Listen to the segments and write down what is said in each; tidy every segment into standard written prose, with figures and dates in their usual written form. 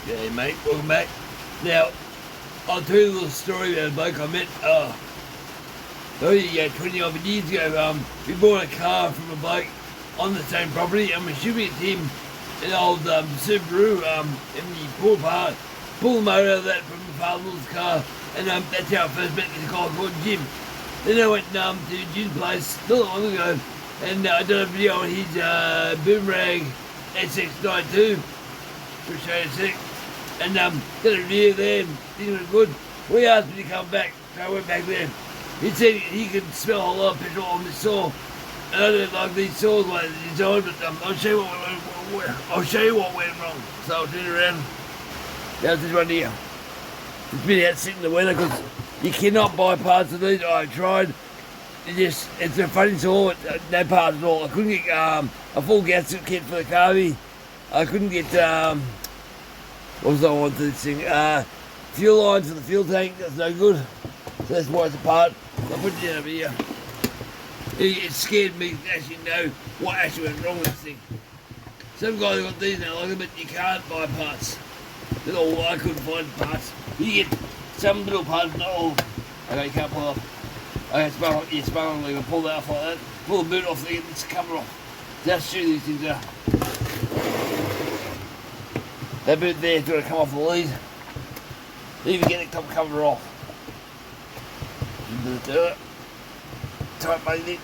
G'day mate, welcome back. Now, I'll tell you a little story about a bloke I met, 20 odd years ago. We bought a car from a bloke on the same property and we're shipping it to him, an old Subaru, and we pulled the motor out of that from my father-in-law's car, and that's how I first met this guy called Jim. Then I went to Jim's place not long ago, and I did a video on his Boomerang SX92, which I sec, and did a review there, and things were good. We asked him to come back, so I went back there. He said he could smell a lot of petrol on this saw, and I don't like these saws like the design, but I'll show you what went wrong. So I'll turn it around. There's this one here. It's been out sitting in the weather because you cannot buy parts of these. I tried. It's a funny saw, no parts at all. I couldn't get a full gasket kit for the carby. I couldn't get what was I want to this thing? Fuel lines for the fuel tank. That's no good. So that's why it's apart. I'll put it down over here. It scared me to actually know what actually went wrong with this thing. Some guys have got these now, like them, but you can't buy parts. That's all. I couldn't find parts. You get some little parts, not all. Okay, you can't pull off. Okay, sparkle, you can pull that off like that. Pull the boot off, to get this cover off. That's true, these things are. That boot there's got to come off the lead. Even get the top cover off. Do it. Tight buddy.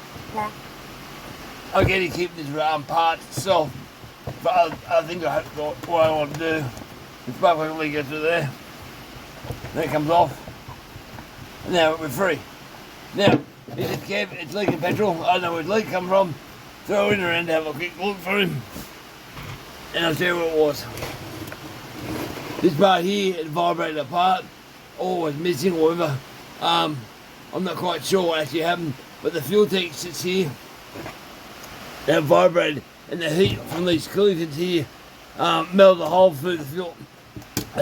I'm going to keep this part itself. But I think what I want to do. The sparkle lead goes through there. Then it comes off. And now we're free. Now, it's leaking petrol. I don't know where the leak comes from. Throw it in around to have a quick look for him. And I'll tell you what it was. This part here, it vibrated apart, or was missing, or whatever. I'm not quite sure what actually happened, but the fuel tank sits here. That vibrated, and the heat from these cooling fins here melted the hole through the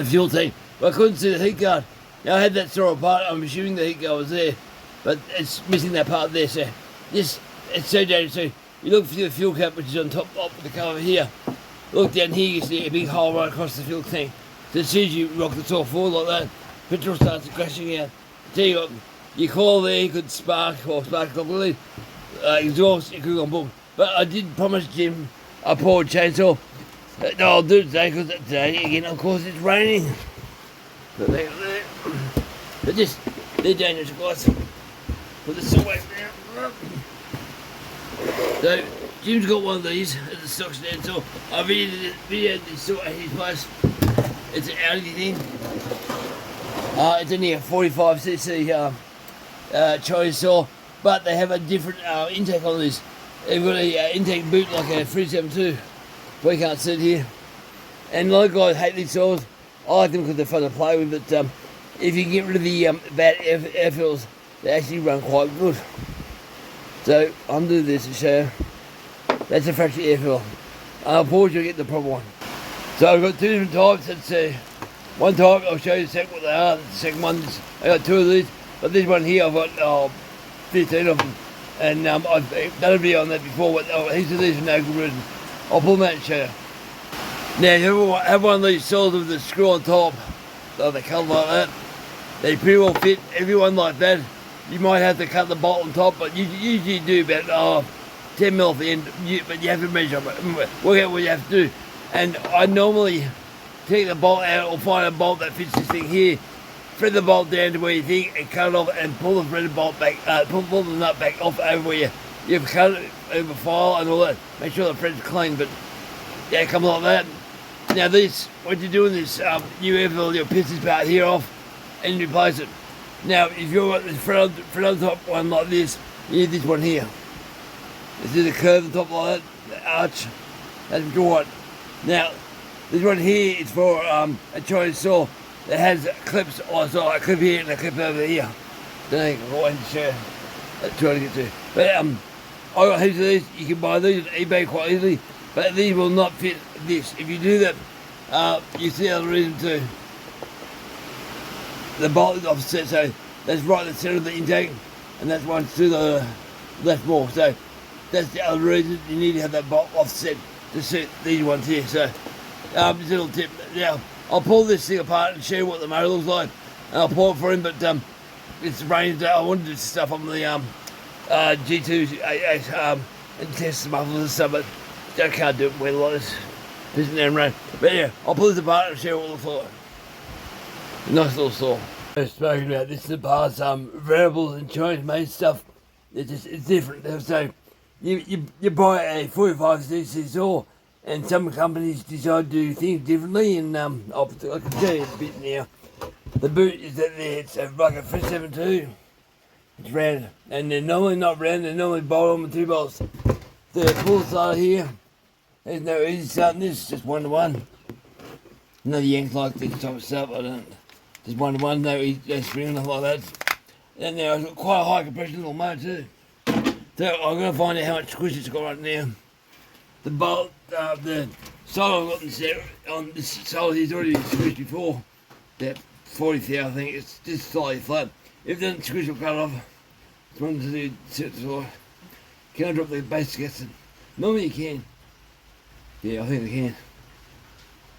fuel tank. But I couldn't see the heat guard. Now I had that saw apart. I'm assuming the heat guard was there, but it's missing that part there. So this, it's so dangerous. So you look for the fuel cap, which is on top of the cover here. Look down here, you see a big hole right across the fuel tank. So as soon as you rock the saw forward like that, petrol starts crashing out. Tell you what, you call there, you could spark completely. Exhaust, you could go on book. But I did promise Jim a power chainsaw. No, I'll do it today because today, again, of course, it's raining. But they're dangerous, guys. Put the saw back down. So, Jim's got one of these as a stock stand saw. I videoed this saw at his place. It's an aldi thing. It's only a 45cc Chinese saw, but they have a different intake on this. They've got a intake boot like a 372. We can't see it here. And a lot of guys hate these saws. I like them because they're fun to play with, but if you can get rid of the bad air fills, they actually run quite good. So I'm doing this to show you. That's a factory air fill. Unfortunately, you get the proper one. So I've got two different types. That's one type, I'll show you what they are. The second one, I got two of these, but this one here I've got 15 of them. And I've done a video on that before, but each of these are no good reason. I'll pull them out and show you. Now, you have one of these saws with the screw on top, so they come like that. They pretty well fit everyone like that. You might have to cut the bolt on top, but you usually do about 10 mil off the end, but you have to measure, work out what you have to do. And I normally take the bolt out or find a bolt that fits this thing here, thread the bolt down to where you think and cut it off and pull the threaded bolt back, pull the nut back off over where you've cut it over file and all that. Make sure the thread's clean, but yeah, it comes like that. Now this, what you're doing is you have your piston part here off and you replace it. Now if you've got this thread on top one like this, you need this one here. You see the curve on top like that, the arch, that's what you want. Now, this one here is for a Chinese saw that has clips, so a clip here and a clip over here. Then I want to show you. That's trying to get to. But I got heaps of these. You can buy these on eBay quite easily, but these will not fit this. If you do that, you see the other reason too. The bolt is offset, so that's right at the centre of the intake, and that's one to the left more. So that's the other reason you need to have that bolt offset to suit these ones here. So just a little tip. Now I'll pull this thing apart and show you what the motor looks like. And I'll pull it for him, but it's raining today. I wanted to do stuff on the G2 and test the mufflers and stuff, but I can't do it when like this. Isn't there in rain? But yeah, I'll pull this apart and show you what it looks like. Nice little saw. I've spoken about this in the past, variables and Chinese made stuff. It's different. So you buy a 45cc saw, and some companies decide to do things differently, and I can tell you a bit now. The boot is that there, it's like a 372. It's round, and they're normally not round, they're normally bolt on with 2 bolts. The pull start here, there's no easy starting this, just 1-to-1. No Yanks like this type of stuff, I don't. Just 1-to-1, no spring or nothing like that. And now it's got quite a high compression little motor too. So I'm going to find out how much squish it's got right now. The bolt, the solo I've got on this solo he's already squished before. That 40,000 I think, it's just slightly flat. If it doesn't squish, it'll cut off. It's one to do set the side. Can I drop the base gasket? Normally you can. Yeah, I think I can.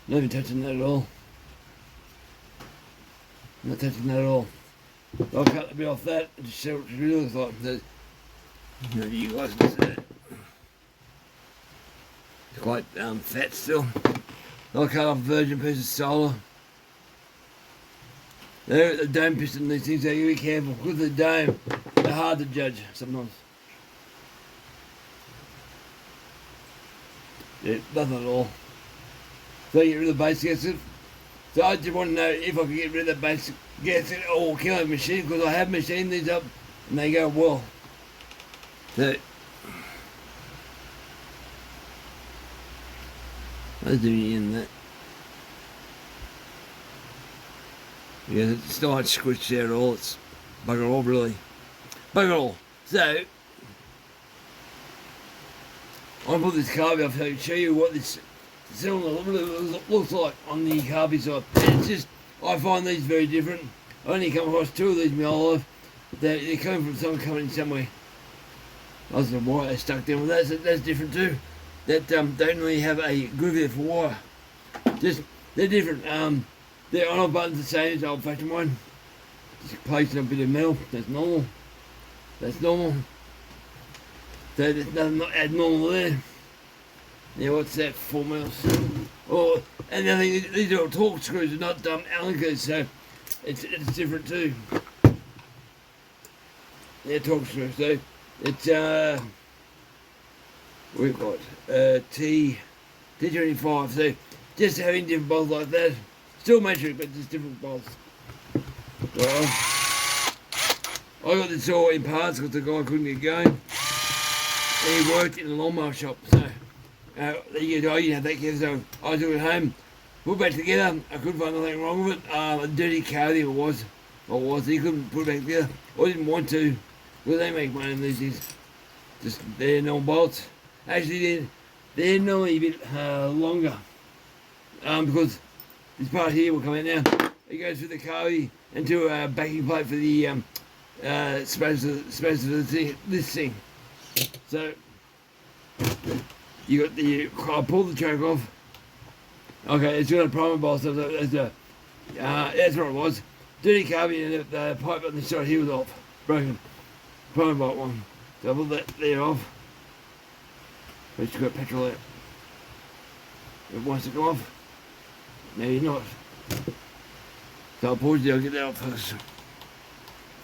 Not even touching that at all. Not touching that at all. I'll cut the bit off that and just show what it really looks like. Maybe you guys can see that. It's quite fat still. I'll cut off a virgin piece of solar. There, the dome piston, these things, so you be careful. With the dome, they're hard to judge sometimes. Yeah, nothing at all. So you get rid of the base gasket. So I just want to know if I can get rid of the base gasket or can I machine, because I have machined these up and they go well. So let's do it in that. Yeah, it's not squished there at all, it's bugger all really. Bugger all. So I'll put this carby off to show you what this cylinder looks like on the carby side. And it's just, I find these very different. I only come across 2 of these in my whole life. They're coming from some company somewhere. I don't know why they stuck them with that, so that's different too. That don't really have a groove there for wire. Just, they're different. The on-off button's the same as the old-fashioned one. Just placing a bit of metal, that's normal. That's normal. So there's nothing not abnormal there. Now what's that, 4 mils? Oh, and the other thing, these are all torque screws, they're not Allen, so it's different too. They're torque screws, so it's we've got T25, so just having different bolts like that. Still metric, but just different bolts. Well, I got this all in parts because the guy couldn't get going. And he worked in a lawnmower shop, so you didn't have that kid, so I took it home, put it back together. I couldn't find nothing wrong with it. A dirty cowley it was. He couldn't put it back together. I didn't want to, because they make money in these things. Just, they're normal bolts. Actually, they're normally a bit longer, because this part here will come out now. It goes through the carby into a backing plate for the space of this thing. So you got the. I pulled the choke off. Okay, it's got a primer bolt. So that's what it was. Dirty carby and the pipe on the side here was off, broken. Primer bolt one. So I pulled that there off. But it's got petrol out. It wants to come off. No, you're not. So I'll pause you, I'll get that off first.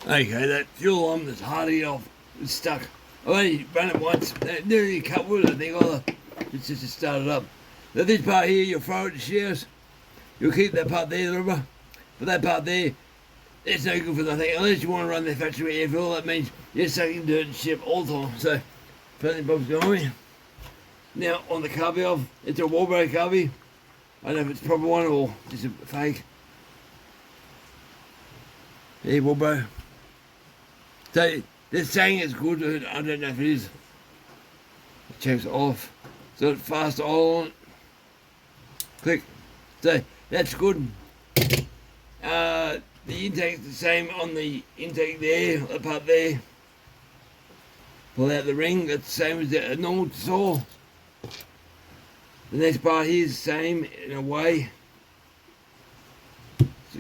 Okay, that fuel arm that's hard to get off. It's stuck. I've only run it once. Nearly cut wood, I think, either. It's just to start it up. Now this part here, you'll throw it to shares. You'll keep that part there, the rubber. But that part there, it's no good for nothing. Unless you want to run the factory airfill, that means you're sucking dirt and shit all the time. So, plenty of bob's going on. Now, on the carby off, it's a Walbro carby. I don't know if it's a proper one or just a fake. Yeah, Walbro. So, they're saying it's good, I don't know if it is. It checks off. So it's fast oil on it. Click. So, that's good. The intake's the same on the intake there, the part there. Pull out the ring, that's the same as a normal saw. The next part here is the same in a way.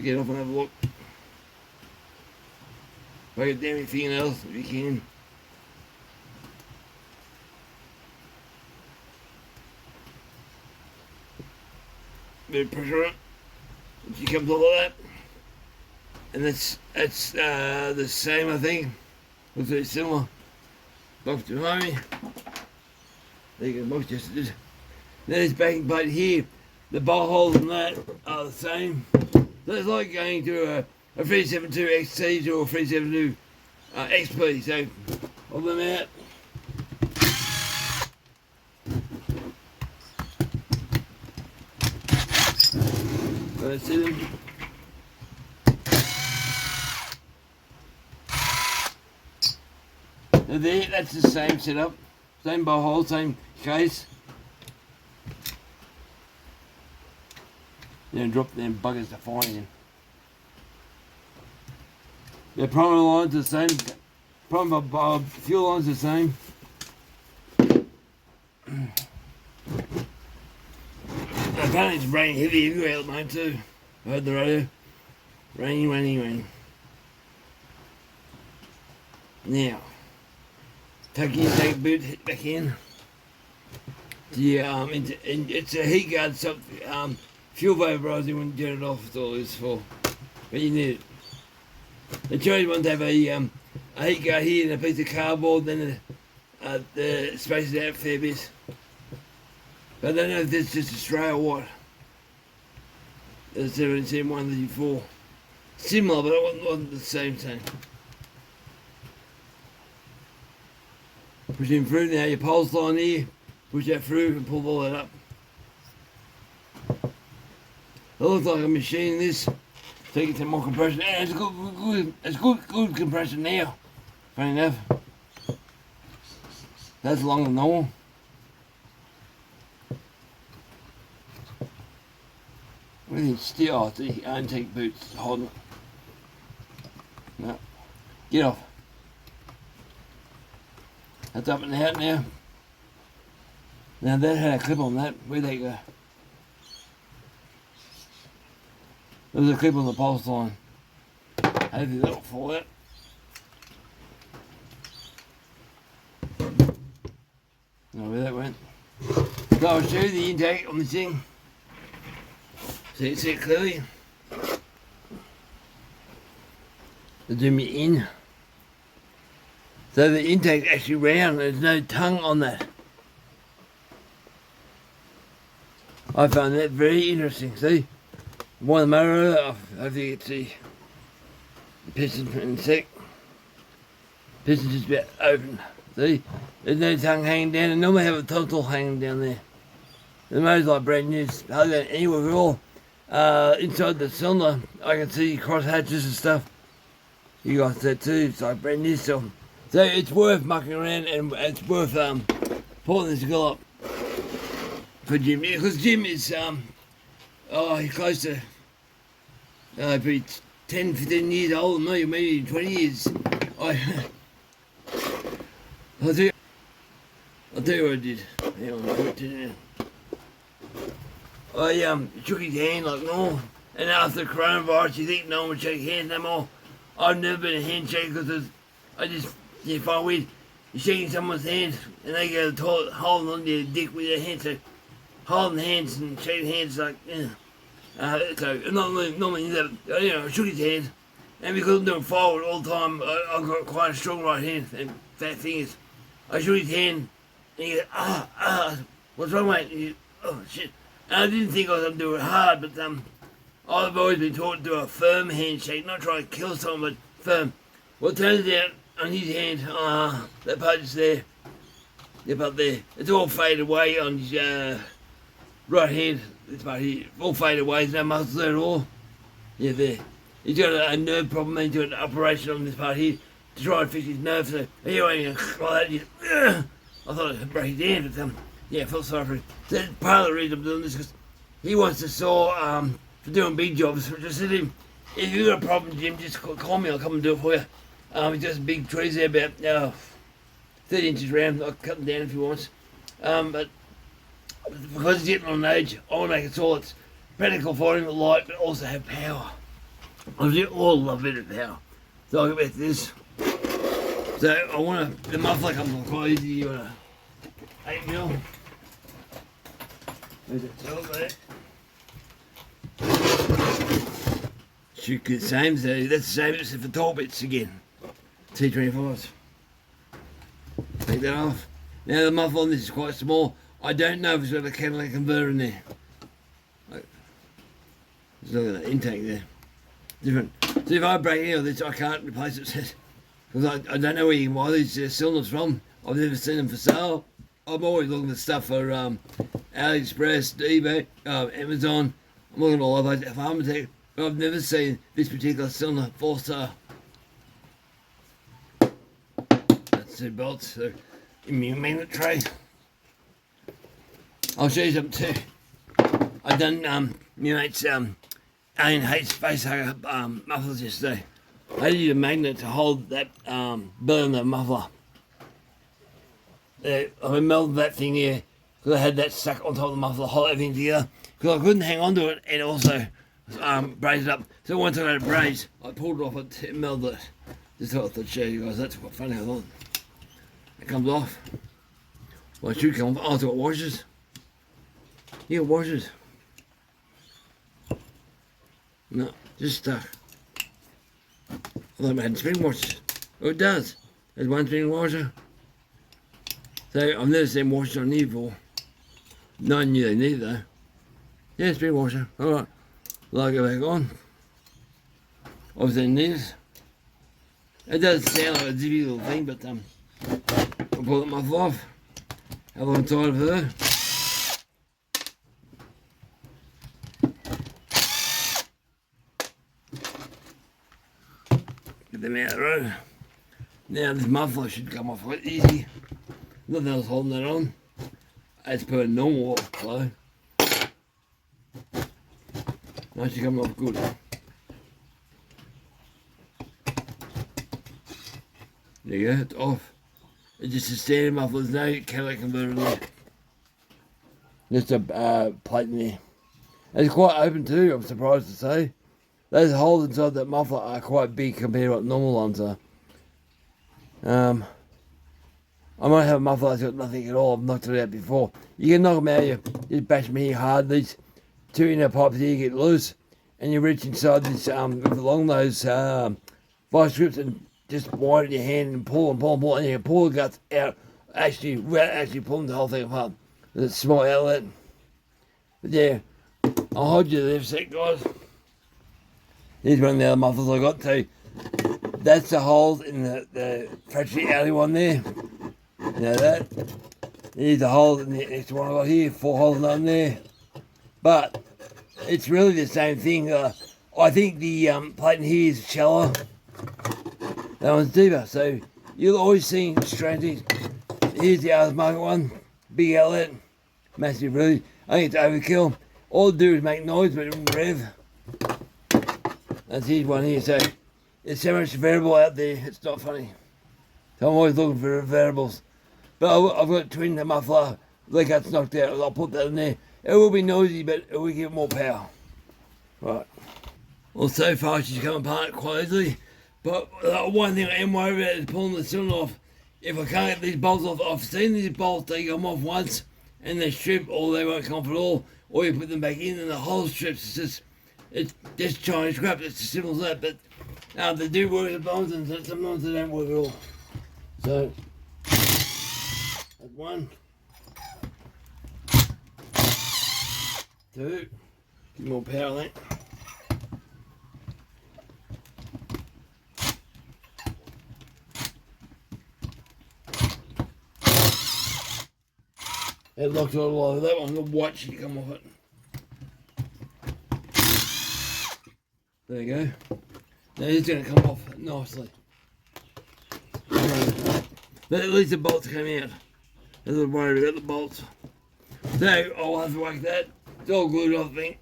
So get off and have a look. Break it down with your fingernails if you can. Bit of pressure on it. If you comes off like that. And that's the same, I think. Looks very similar. Box behind me. There you go, box just did. Then this backing plate here, the bolt holes and that are the same. So it's like going to a 372 XT or a 372 XP. So hold them out. Let's see them. So there, that's the same setup, same bolt hole, same case. Then drop them buggers to find in. The primer line's the same, primer fuel line's the same. Apparently it's raining heavy everywhere at the moment too. I heard the radio. Raining. Now, take boot, hit back in. Yeah, it's a heat guard, fuel vaporizing when you turn it off, that's all it's for. But you need it. They chose one to have a heat guard here and a piece of cardboard, then the spaces out a fair bit. But I don't know if that's just Australia or what. There's 134. Similar, but it wasn't the same thing. Push him through now, your pulse line here, push that through and pull all that up. It looks like a machine this, so you get some more compression. And it's good compression now, funny enough. That's longer than normal. Everything still, oh, it's the antique boots holding it. No, get off. That's up and out now. Now that had a clip on that. Where'd they go? There was a clip on the pulse line. Hopefully that'll fall out. Know where that went. So I'll show you the intake on this thing. So you see it clearly. They do me in. So the intake's actually round, there's no tongue on that. I found that very interesting. See? One of the motor, hopefully you can see the piston in a sec. Piston's just about open. See? There's no tongue hanging down, and normally have a tonsil hanging down there. The motor's like brand new, hardly going anywhere at all. Inside the cylinder, I can see cross hatches and stuff. You got that too, it's like brand new still. So it's worth mucking around and it's worth pulling this girl up for Jim. Yeah, because Jim is, he's close to probably 10, 15 years older than me, maybe 20 years. I'll tell you what I did. Hang on, I'll put it now. I shook his hand like normal, and after the coronavirus you think no one would shake hands no more. I've never been a handshake because I just find weird. You're shaking someone's hands and they go to the toilet holding on to your dick with their hands, so holding hands and shaking hands like, so normally I shook his hand, and because I'm doing forward all the time, I've got quite a strong right hand and fat fingers. I shook his hand and he goes, what's wrong mate? And he goes, oh shit. And I didn't think I was going to do it hard, but I've always been taught to do a firm handshake, not try to kill someone, but firm. Well, it turns out on his hand, that part is there, yep, up there. It's all faded away on his right hand, this part here, all faded away, there's no muscles there at all. Yeah, there. He's got a nerve problem, he's got an operation on this part here to try and fix his nerve, so anyway, like that, I thought I'd break his hand, but yeah, I felt sorry for him. So that's part of the reason I'm doing this, because he wants to saw for doing big jobs. So just said to him, if you've got a problem, Jim, just call me, I'll come and do it for you. He's got some big trees there, about 30 inches round. I'll cut them down if he wants. But because he's getting on age, I want to make it so it's practical for him, light, but also have power. Obviously, all love a bit of power. So I'll get back to this. So I want to, the muffler comes on quite easy. You want a 8mm. There's a tell there. Should get the same, so that's the same except for tall bits again. T25s. Take that off. Now the muffler on this is quite small. I don't know if it's got a catalytic converter in there. There's look at that intake there. Different. So if I break any of this, I can't replace it. Because I don't know where you can buy these cylinders from. I've never seen them for sale. I'm always looking for stuff for AliExpress, eBay, Amazon. I'm looking all over Pharmatech, but I've never seen this particular cylinder for sale. That's 2 bolts. So in my magnet tray. I'll show you something too. I done my mate's Alien Hates face hugger mufflers yesterday. I used a magnet to hold that bill on the muffler. I melted that thing here because I had that stuck on top of the muffler, hold everything together. Because I couldn't hang on to it and also braze it up. So once I got it brazed, I pulled it off and melted it. Just thought I'd show you guys. That's quite funny. I thought it comes off. Well, it should come off. Oh, it's got washers. Yeah, washers. No, just stuck. I thought it had spring washers. Oh, it does. There's one spring washer. So I've never seen washers on here before. No one knew they needed though. Yeah, spring washer. Alright. I'll go back on. Obviously this. It does sound like a zippy little thing, but I'll pull it muffle off. Have a little tight of her. Get them out of the road. Now this muffler should come off quite easy. Nothing else holding that on. As per normal flow. Now she's coming off good. There you go, it's off. It's just a standard muffler, there's no catalytic converter in there. Just a plate in there. It's quite open too, I'm surprised to say. Those holes inside that muffler are quite big compared to what normal ones are. I might have a muffler that's got nothing at all. I've knocked it out before. You can knock them out, you just bash them here hard. These 2 inner pipes here get loose, and you reach inside this along those vice grips and just widen your hand and pull and pull and pull, and you can pull the guts out. Without actually pulling the whole thing apart. There's a small outlet. But yeah, I'll hold you there for a sec, guys. Here's one of the other mufflers I got too. That's the holes in the factory alley one there. You know that? Here's the holes in the next one I got here, 4 holes on there. But it's really the same thing. I think the plate in here is shallower. That one's deeper. So you'll always see strange things. Here's the other market one, big outlet, massive really. I think it's overkill. All it do is make noise, but it wouldn't rev. That's his one here. So there's so much variable out there. It's not funny. So I'm always looking for variables. But I've got a twin muffler, the gut's knocked out, I'll put that in there. It will be noisy, but it will give more power. Right. Well, so far she's come apart quite easily. But one thing I am worried about is pulling the cylinder off. If I can't get these bolts off, I've seen these bolts, they come off once and they strip or they won't come off at all. Or you put them back in and the whole strips. It's just Chinese crap, it's as simple as that. But they do work at times and sometimes they don't work at all. So, that's 1, 2, give more power on that. It locks all over that one, the white should come off it. There you go. Now it's going to come off nicely. But at least the bolts came out. I'm not worried about the bolts. So I'll have to whack that. It's all glued off, I think.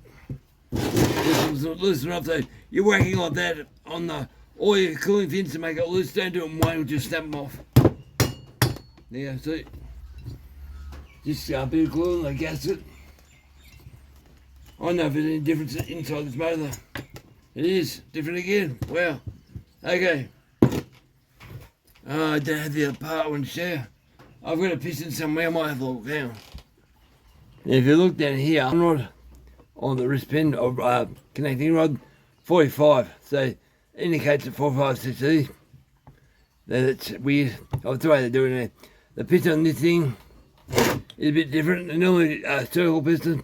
Just loosen up. So you're whacking like that on all your cooling fins to make it loose. Don't do it in one, it'll just snap them off. There you go, see? Just a bit of glue and a gasket. I don't know if there's any difference inside this motor. It is different again. Wow. Okay. I don't have the other part one share. I've got a piston somewhere. I might have a look down. If you look down here, rod on the wrist pin of connecting rod, 45. So indicates a 45cc. That's weird. That's the way they do it now. The piston on this thing is a bit different. Normally a circle piston,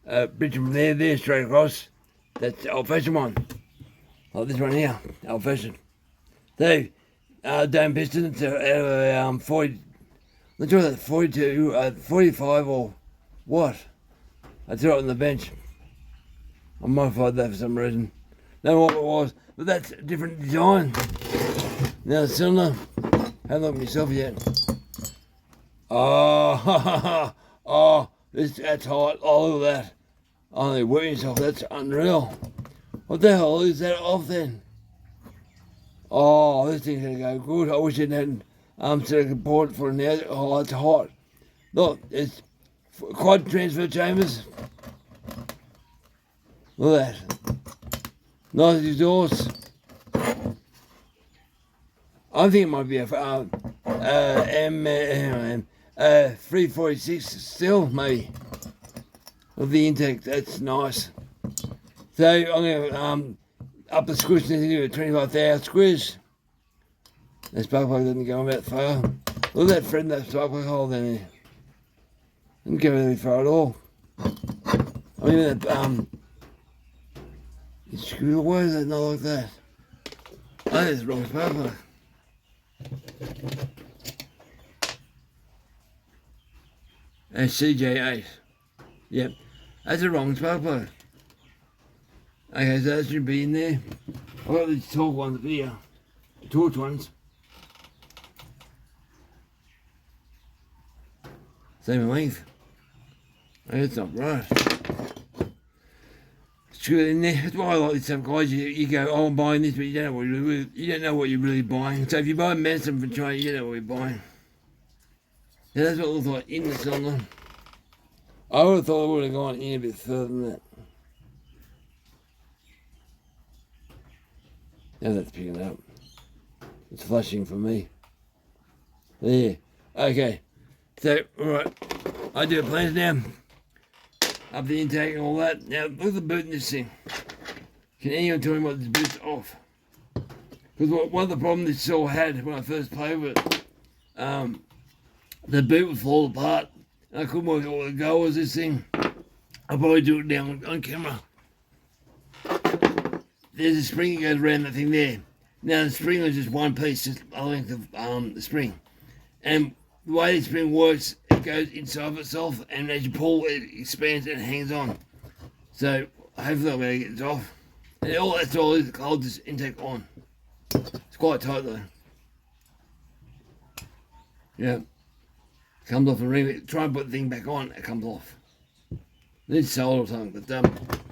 bridge from there, straight across. That's the old-fashioned one. Like this one here, old-fashioned. So, dome piston, it's out of 40, not sure that's 42, 45 or what. That's right on the bench. I modified that for some reason. Don't know what it was, but that's a different design. Now the cylinder, haven't looked myself yet. Oh, that's hot. Oh, look at that. Oh, they're working yourself. That's unreal. What the hell is that off then? Oh, this thing's gonna go good. I wish it hadn't set a component for it now. Oh, it's hot. Look, it's quad transfer chambers. Look at that. Nice exhaust. I think it might be a M346 still, maybe. Of the intake, that's nice. So I'm going to up the squish to 25,000 squish. That spark plug didn't go about far. Look at that thread in that spark plug hole down there. Didn't go very far at all. I mean that screw, why is that not like that? I think it's the wrong spark plug. And CJ8. Yep. That's the wrong spark plug. Okay, so that should be in there. I've got these torque ones here. The torch ones. Same length. Okay, that's not right. Screw it in there. That's why I like this stuff, guys. You go, oh, I'm buying this, but you don't know what you're really buying. So if you buy medicine from China, you don't know what you're buying. Yeah, that's what it looks like in the cylinder. I would have thought it would have gone in a bit further than that. Now that's picking up. It's flashing for me. There. Okay. So, alright. I do the plans now. Up the intake and all that. Now, look at the boot in this thing. Can anyone tell me what this boot's off? Because one of the problems this saw had when I first played with it, the boot would fall apart. I couldn't work out what the goal was this thing. I'll probably do it now on camera. There's a spring that goes around that thing there. Now the spring is just one piece, just a length of the spring. And the way the spring works, it goes inside of itself, and as you pull, it expands and it hangs on. So hopefully I'll be able to get this off. And all that's all is, hold this intake on. It's quite tight though. Yeah. Comes off the ring. Try and put the thing back on, it comes off. Needs sold or something, but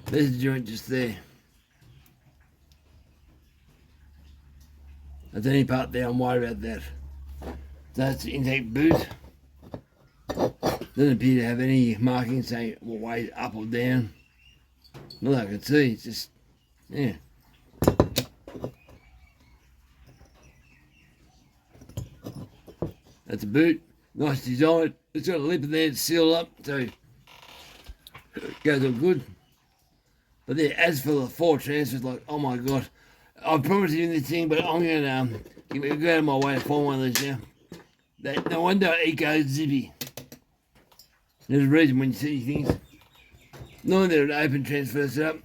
there's the joint just there. That's the only part there I'm worried about that. That's the intake boot. Doesn't appear to have any marking saying what way up or down. Not that I can see, it's just, yeah. That's a boot. Nice design. It's got a lip in there to seal up, so it goes all good. But then, as for the 4 transfers, like, oh my god, I promised you this thing, but I'm gonna go out of my way to find one of these now. No wonder it goes zippy. There's a reason when you see these things. Knowing they're an open transfer setup.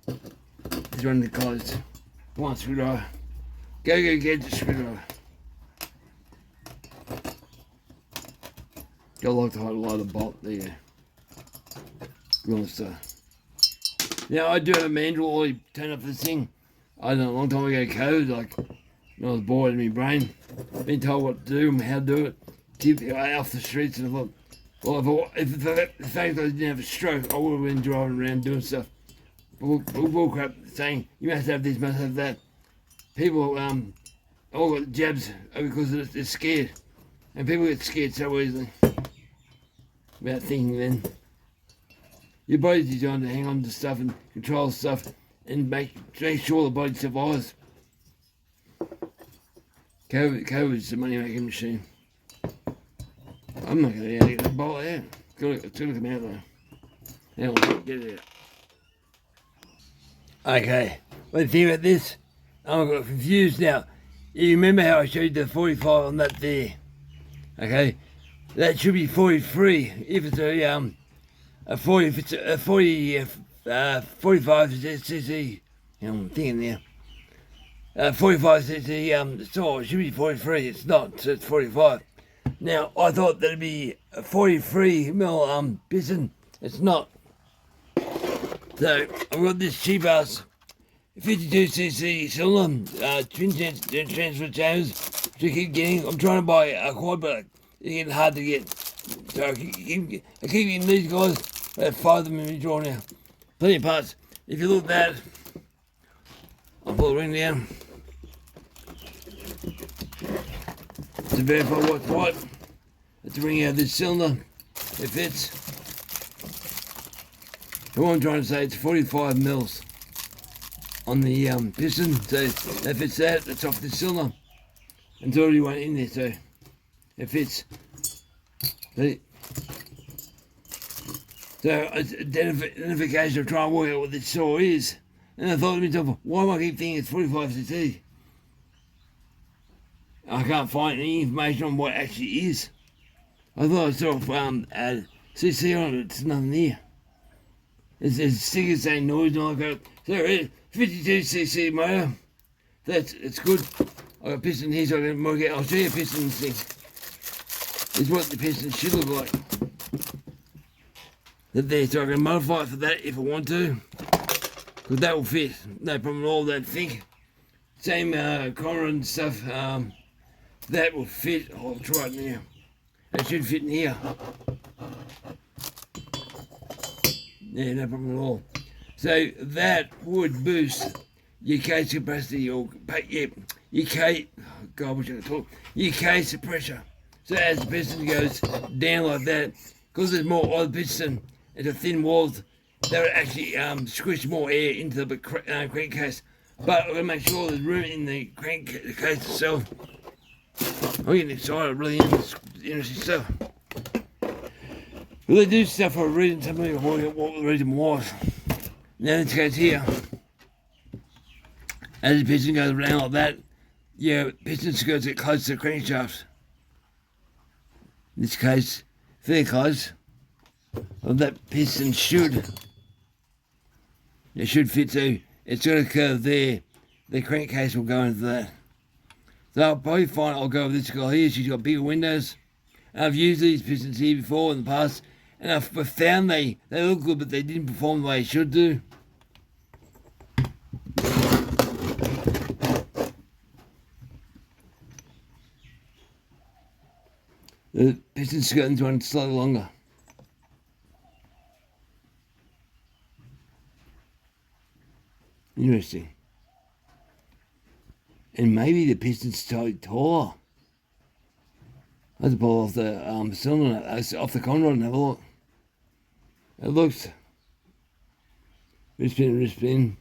This one closed. One screwdriver. Go get the screwdriver. I like to highlight the bolt there. Good stuff. Now I do have a manual I turn up this thing. I don't know, a long time ago code, like when I was bored in my brain. Been told what to do and how to do it. Keep it off the streets, and I thought, well, if the fact that I didn't have a stroke, I would have been driving around doing stuff. Bull crap saying you must have this, must have that. People all got jabs because they're scared. And people get scared so easily about thinking then. Your body's designed to hang on to stuff and control stuff and make sure the body survives. COVID's the money making machine. I'm not going to get the bowl out. It's going to come out though. Now we'll get it out. Okay, what do you think about this? I'm got confused now. You remember how I showed the 45 on that there? Okay, that should be 43 if it's a 40, if it's a 40, 45 cc. I'm thinking now. 45 cc saw, it should be 43. It's not, so it's 45. Now I thought that'd be a 43 mil piston. It's not. So I've got this cheap ass 52cc cylinder, twin transfer chambers to keep getting. I'm trying to buy a quad, but it's getting hard to get. So I keep getting these guys. I have 5 of them in my drawer now. Plenty of parts. If you look at that, I'll pull the ring down to verify what's what. Let's bring out this cylinder. It fits. So what I'm trying to say, it's 45 mils on the piston. So that fits that. That's off the cylinder. And there's already one in there, so it fits. So it's identification of trying to work out what this saw is. And I thought to myself, why do I keep thinking it's 45cc? I can't find any information on what it actually is. I thought I saw a CC on it, it's nothing there. It's stickers saying noise and all that. So it is 52cc motor. It's good. I got piston here so I can work out. I'll show you a piston thing. This is what the piston should look like. That there, so I can modify it for that if I want to. Because that will fit. No problem at all, that thick. Same collar and stuff. That will fit. I'll try it now. That should fit in here. Yeah, no problem at all. So that would boost your case capacity or your case. God, what should I talk? Your case pressure. So as the piston goes down like that, because there's more oil piston and the thin walls, they'll actually squish more air into the crankcase. But I'm gonna make sure there's room in the crankcase itself. I'm getting excited, really interesting stuff. Well, they do stuff for a reason, somebody will work out what the reason was. Now this goes here. As the piston goes around like that, yeah, piston skirts get close to the crankshaft. In this case, fairly close. Well, that piston should fit too. It's got a curve there. The crankcase will go into that. So I'll probably find I'll go with this girl here. She's got bigger windows. And I've used these pistons here before in the past, and I've found they look good, but they didn't perform the way they should do. The piston skirting's one slightly longer. Interesting. And maybe the piston's slightly taller. I have to pull off the cylinder, off the conrod and have a look. It looks wrist pin.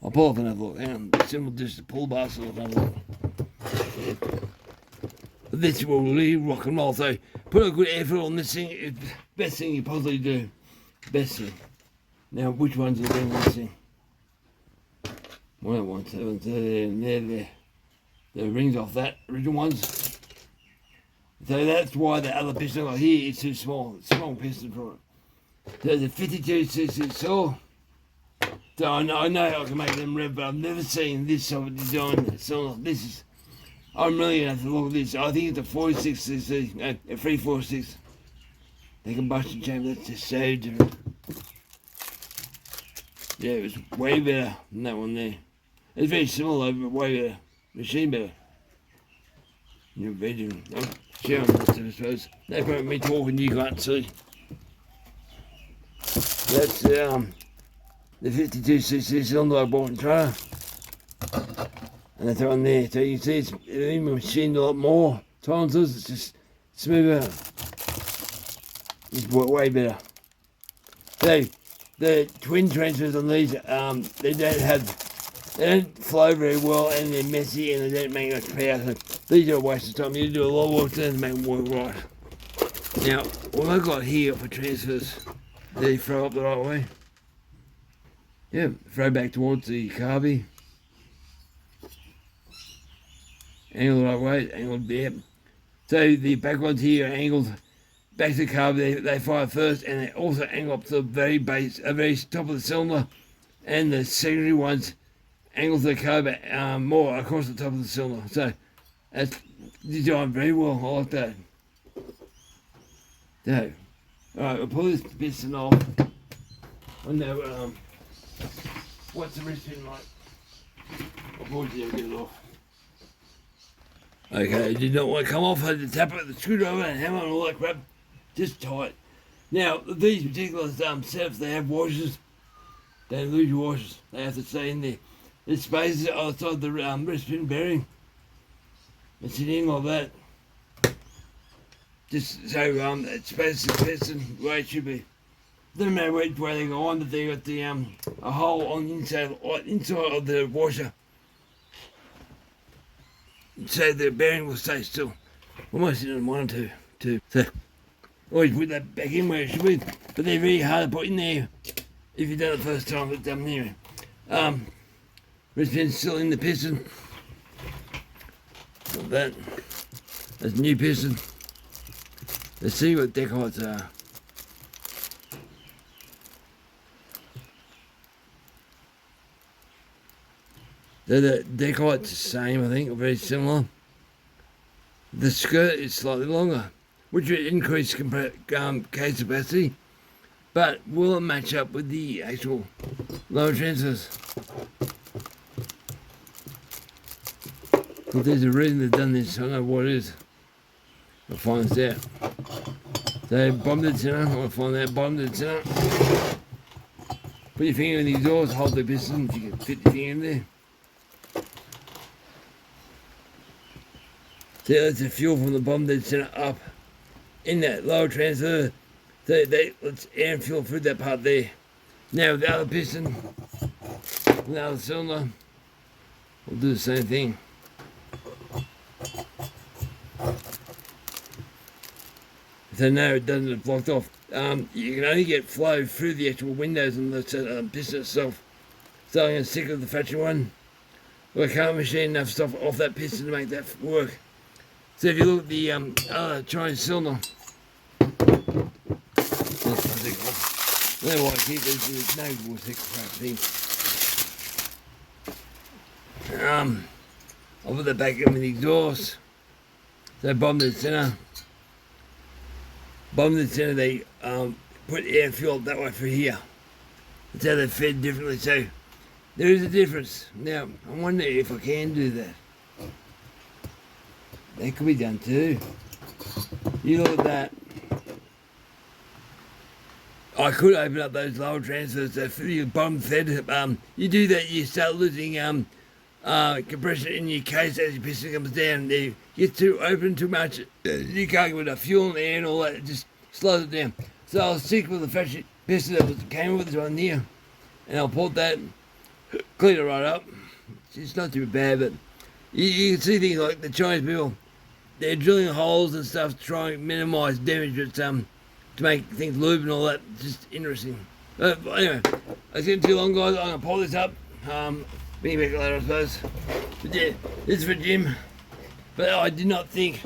I'll pull off and have a look. Hang on, simple just the pull bar so I'll have a look. But this will really rock and roll. So put a good effort on this thing. It's the best thing you possibly do. Best thing. Now which ones are doing this thing? One at one, seven, there. The rings off that original ones. So that's why the other piston got here is too small. It's a small piston for it. So the 52cc saw. So I know I can make them rev, but I've never seen this sort of design. So this is. I'm really gonna have to look at this. I think it's a 46cc, a 346. The combustion chamber. That's just so different. Yeah, it was way better than that one there. It's very similar, but way better. Machine better. New bedroom. I'm sharing this, I suppose. No point in me talking, you can't see. That's the 52cc cylinder I bought in China. And that's on there. So you can see it's even machined a lot more tolerances. It's just smoother. It's way better. So the twin transfers on these, they don't flow very well, and they're messy, and they don't make much power. So these are a waste of time. You do a lot of work to make them work right. Now, what I've got here for transfers, they throw up the right way. Yeah, throw back towards the carby. Angle the right way, angled there. So the back ones here are angled back to the carby, they fire first, and they also angle up to the very base, very top of the cylinder, and the secondary ones angle to the carby more across the top of the cylinder. So that's designed very well. I like that. So, alright, we'll pull this piston off. I know, what's the wrist pin like? I'll probably never get it off. Okay, did not want to come off. I had to tap it with the screwdriver and hammer and all that crap. Just tight. Now, these particular setups, they have washers. Don't lose your washers. They have to stay in there. There's spaces outside the wrist pin bearing. It's sitting like that. Just so it spaces the piston where it should be. Doesn't matter which way they go on, but they got the a hole on the inside of the washer, so the bearing will stay still. Almost in one or two. So always put that back in where it should be. But they're very hard to put in there if you've done it the first time. But anyway, wrist pin's still in the piston. Like that. That's a new piston. Let's see what deck heights are. The deck height's the same, I think, or very similar. The skirt is slightly longer, which would increase case capacity, but will it match up with the actual lower transfers? Well, there's a reason they've done this, I don't know what it is. I'll find this out. So, bottom dead center, I want to find that bottom dead center. Put your finger in the exhaust, hold the piston if you can fit your finger in there. So that's the fuel from the bottom dead center up in that lower transfer. So let's air and fuel through that part there. Now with the other piston, the other cylinder, we'll do the same thing. So now it doesn't get blocked off. You can only get flow through the actual windows on the piston itself. So I'm going to stick with the factory one. Well, I can't machine enough stuff off that piston to make that work. So if you look at the other Chinese cylinder, I don't know why I keep this, no vortex crap thing. I'll put that back in with the exhaust. So bottom to the center. Bottom to the center, they put air and fuel that way for here. That's how they're fed differently. So there is a difference. Now, I wonder if I can do that. That could be done too. You look at that. I could open up those lower transfers so for your bottom fed. You do that, you start losing compression in your case as your piston comes down. You get too open too much. You can't get enough fuel in the air and all that. It just slows it down. So I'll stick with the factory piston that came with this one here, and I'll put that, clean it right up. It's not too bad, but you can see things like the Chinese people. They're drilling holes and stuff to try and minimise damage, but to make things lube and all that. Just interesting. But anyway, it's getting too long, guys. I'm going to pull this up. Bring it back later, I suppose. But yeah, this is for Jim. But I didn't think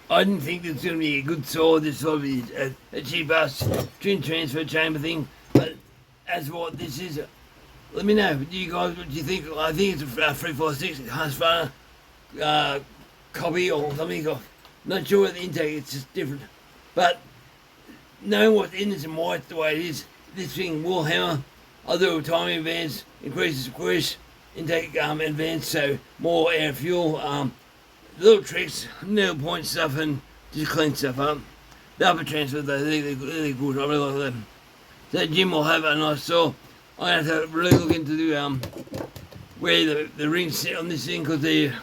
this was going to be a good saw. This will be a cheap ass twin transfer chamber thing. But as for what this is, let me know. Do you guys, what do you think? I think it's a 356 Husqvarna copy or something. I'm not sure what the intake, it's just different. But knowing what's in this and why it's the way it is, this thing will hammer. I'll do a timing advance, increase the squish, intake advance, so more air and fuel. Little tricks, needle point stuff, and just clean stuff up. The upper transfer, they're really good. I really like them. So Jim will have a nice saw. I'm going to have to really look into where the rings sit on this thing, because they're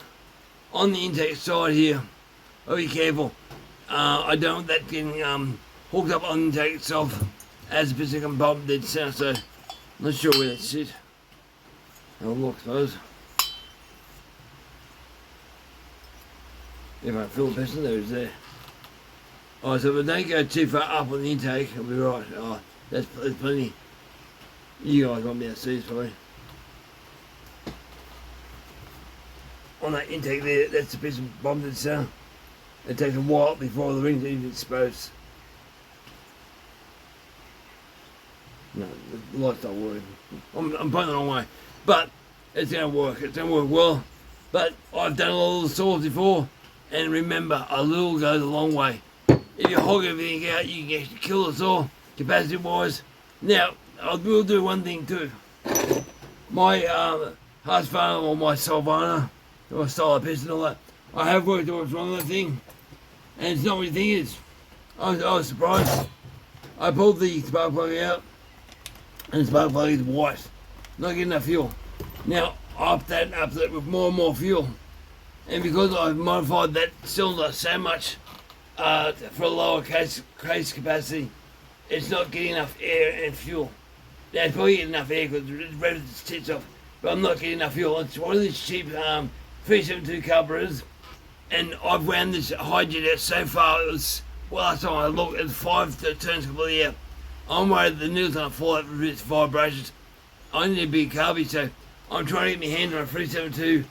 on the intake side here. I'll be careful. I don't want that getting hooked up on the intake itself as a piston can bump dead center, so I'm not sure where that's it. I'll look, I suppose. If I fill the piston, there it's there. Oh, so if I don't go too far up on the intake, I'll be right. Oh, that's plenty. You guys won't be able to see this probably. On that intake there, that's the piston bombed in center. It takes a while before the rings even exposed. No, the light's not working. I'm pointing the wrong way. But it's going to work. It's going to work well. But I've done a lot of little saws before. And remember, a little goes a long way. If you hog everything out, you can actually kill the saw, capacity wise. Now, I will do one thing too. My Husqvarna or my Salvana, or Styler piston and all that, I have worked out what's wrong with that thing. And it's not what you think it is. I was surprised. I pulled the spark plug out, and the spark plug is white. Not getting enough fuel. Now, I upped that with more and more fuel. And because I've modified that cylinder so much for a lower case capacity, it's not getting enough air and fuel. Now, it's probably getting enough air because it revs its tits off, but I'm not getting enough fuel. It's one of these cheap 372 carburetors, and I've wound this hydrant out so far. It was, well, last time I looked, it was 5 turns completely out. I'm worried the needle's going to fall out with its vibrations. I need a big carby, so I'm trying to get my hand on a 372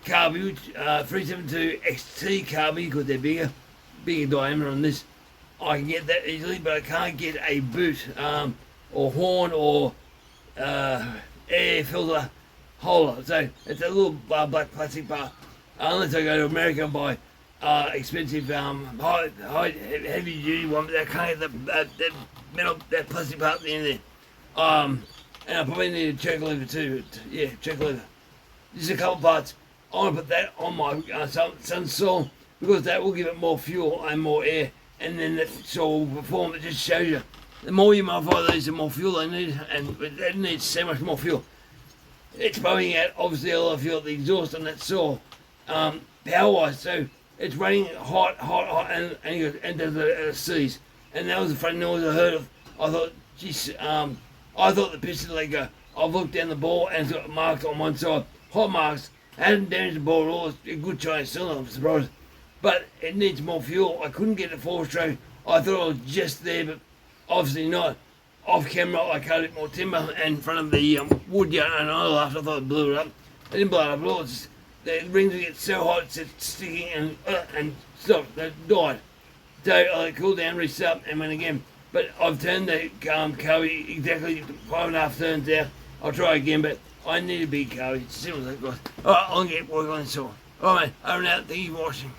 carby, 372 XT carby because they're bigger diameter on this. I can get that easily, but I can't get a boot or horn or air filter holder. So it's a little black plastic part. Unless I go to America and buy expensive heavy duty one, but I can't get that metal, that plastic part at the end there. And I probably need a check lever too. Yeah, check lever. Just a couple parts. I want to put that on my sun's saw because that will give it more fuel and more air, and then that saw will perform. It just shows you the more you modify these, the more fuel they need, and it needs so much more fuel. It's pumping out obviously a lot of fuel at the exhaust on that saw, power-wise. So it's running hot, and does it at a seize. And that was the funny noise I heard of. I thought, geez, I thought the piston let go. I've looked down the ball and it's got marks on one side, hot marks. It hasn't damaged the ball at all. It's a good Chinese cylinder, I'm surprised. But it needs more fuel. I couldn't get the 4-stroke. I thought I was just there, but obviously not. Off camera, I cut a bit more timber in front of the wood yard, and I laughed. I thought it blew it up. It didn't blow it up at all. It's just, the rings would get so hot, it's sticking and stopped. They died. So I cooled down, restart, and went again. But I've turned the carby exactly 5.5 turns out. I'll try again, but I need a big carby. It's simple as that, guys. Alright, I'll get working on this all. Alright, mate, over and out. Thank you for watching.